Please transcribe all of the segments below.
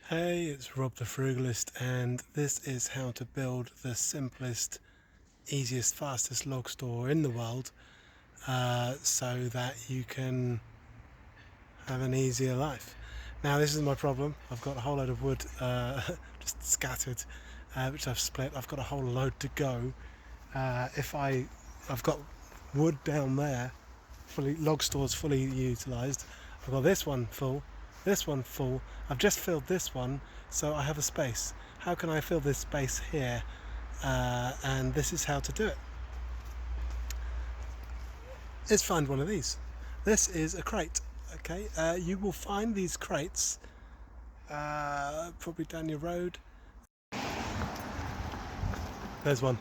Hey, it's Rob the Frugalist, and this is how to build the simplest, easiest, fastest log store in the world so that you can have an easier life. Now, this is my problem. I've got a whole load of wood just scattered, which I've split. I've got a whole load to go. I've got wood down there, log stores fully utilised. I've got this one full, this one full. I've just filled this one, so I have a space. How can I fill this space here? And this is how to do it. Let's find one of these. This is a crate. Okay, you will find these crates probably down your road. There's one.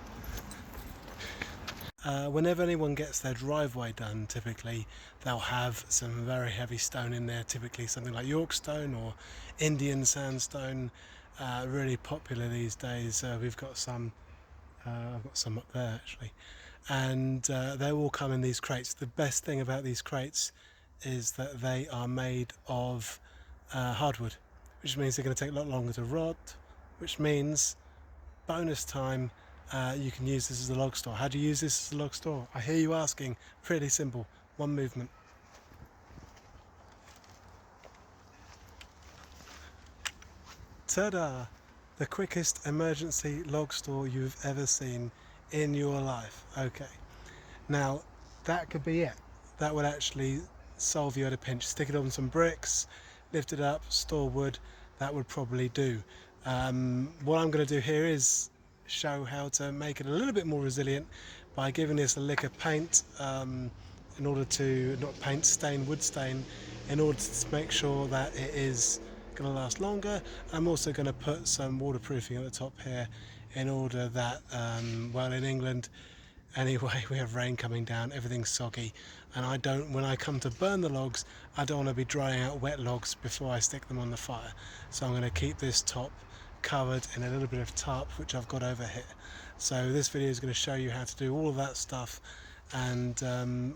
Whenever anyone gets their driveway done, typically they'll have some very heavy stone in there, typically something like York stone or Indian sandstone, really popular these days. We've got some, I've got some up there actually, and they all come in these crates. The best thing about these crates is that they are made of hardwood, which means they're going to take a lot longer to rot, which means bonus time, you can use this as a log store. How do you use this as a log store? I hear you asking. Pretty simple. One movement. Ta-da! The quickest emergency log store you've ever seen in your life. Okay. Now, that could be it. That would actually solve you at a pinch. Stick it on some bricks, lift it up, store wood. That would probably do. What I'm going to do here is show how to make it a little bit more resilient by giving this a lick of paint in order to, not paint, stain, wood stain, in order to make sure that it is going to last longer. I'm also going to put some waterproofing at the top here in order that, well, in England anyway, we have rain coming down, everything's soggy, and when I come to burn the logs, I don't want to be drying out wet logs before I stick them on the fire. So I'm going to keep this top covered in a little bit of tarp, which I've got over here. So this video is going to show you how to do all of that stuff, and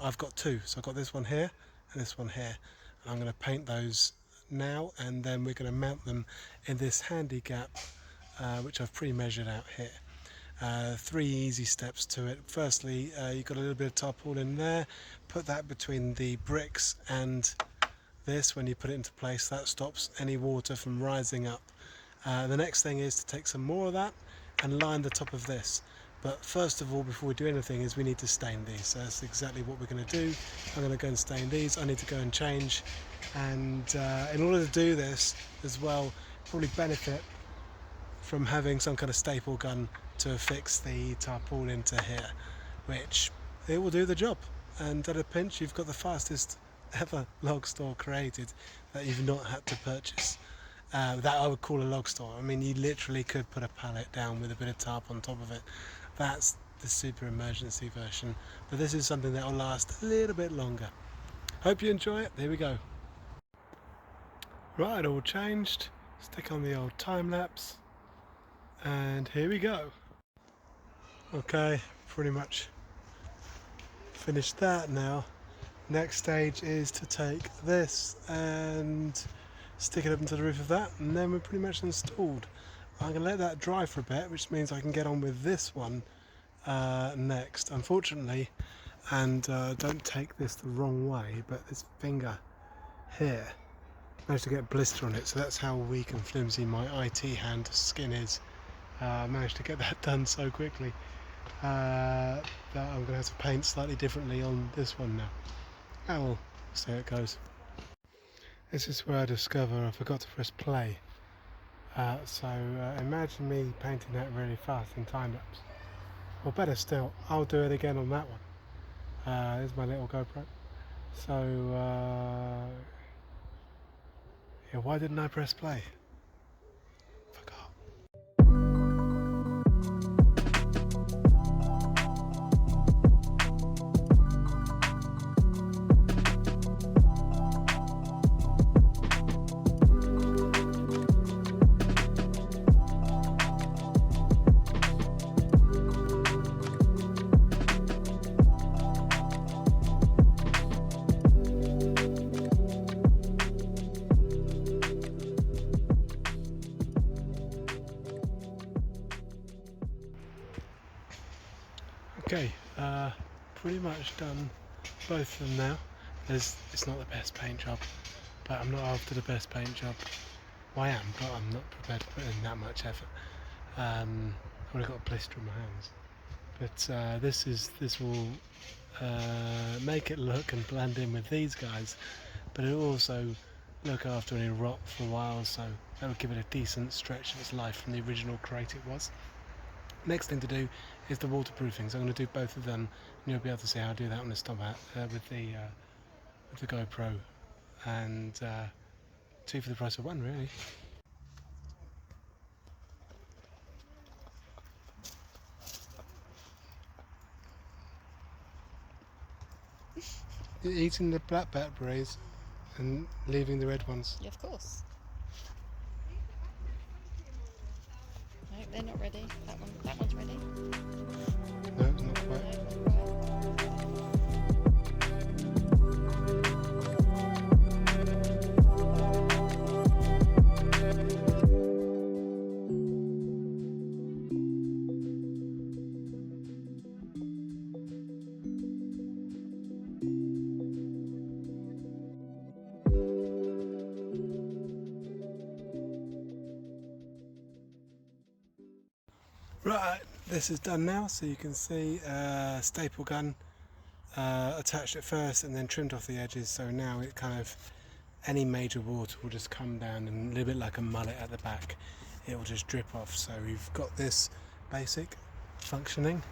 I've got two. So I've got this one here and this one here. And I'm going to paint those now, and then we're going to mount them in this handy gap, which I've pre-measured out here. 3 easy steps to it. Firstly, you've got a little bit of tarpaulin in there. Put that between the bricks and this. When you put it into place, that stops any water from rising up. The next thing is to take some more of that and line the top of this. But first of all, before we do anything, is we need to stain these. So that's exactly what we're going to do. I'm going to go and stain these. I need to go and change. And in order to do this as well, probably benefit from having some kind of staple gun to affix the tarpaulin to here, which it will do the job. And at a pinch, you've got the fastest ever log store created that you've not had to purchase. That I would call a log store. I mean, you literally could put a pallet down with a bit of tarp on top of it. That's the super emergency version, but this is something that will last a little bit longer. Hope you enjoy it. Here we go. Right, all changed. Stick on the old time lapse, and here we go. Okay, pretty much finished that now. Next stage is to take this and stick it up into the roof of that, and then we're pretty much installed. I'm going to let that dry for a bit, which means I can get on with this one next. Unfortunately, and don't take this the wrong way, but this finger here managed to get a blister on it, so that's how weak and flimsy my IT hand skin is. I managed to get that done so quickly that I'm going to have to paint slightly differently on this one now. Oh well, see how it goes. This is where I discover I forgot to press play. So imagine me painting that really fast in time lapse. Or better still, I'll do it again on that one. There's my little GoPro. So yeah, why didn't I press play? Okay, pretty much done both of them now. It's not the best paint job, but I'm not after the best paint job. Well, I am, but I'm not prepared to put in that much effort. I've already got a blister in my hands. But this will make it look and blend in with these guys, but it'll also look after any rot for a while, so that will give it a decent stretch in its life from the original crate it was. Next thing to do is the waterproofing, so I'm going to do both of them, and you'll be able to see how I do that on the stop with the GoPro, and two for the price of one, really. You're eating the black blackberries and leaving the red ones. Yeah, of course. No, they're not ready. That one's ready. No, not quite. No, not quite. Right, this is done now, so you can see staple gun attached at first and then trimmed off the edges, so now it kind of, any major water will just come down and a little bit like a mullet at the back, it will just drip off. So we've got this basic functioning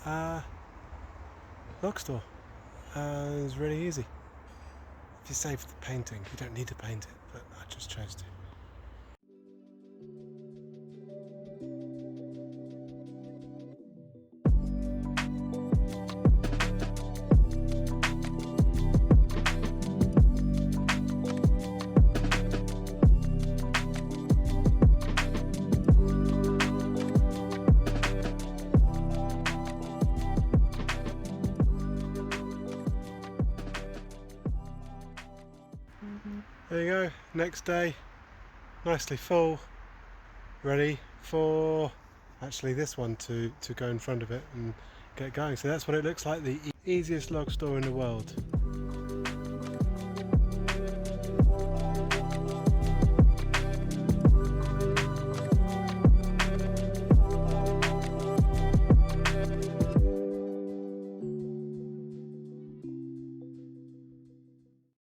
log store. It's really easy. If you save the painting, you don't need to paint it, but I just chose to. There you go, next day, nicely full, ready for actually this one to go in front of it and get going. So that's what it looks like, the easiest log store in the world.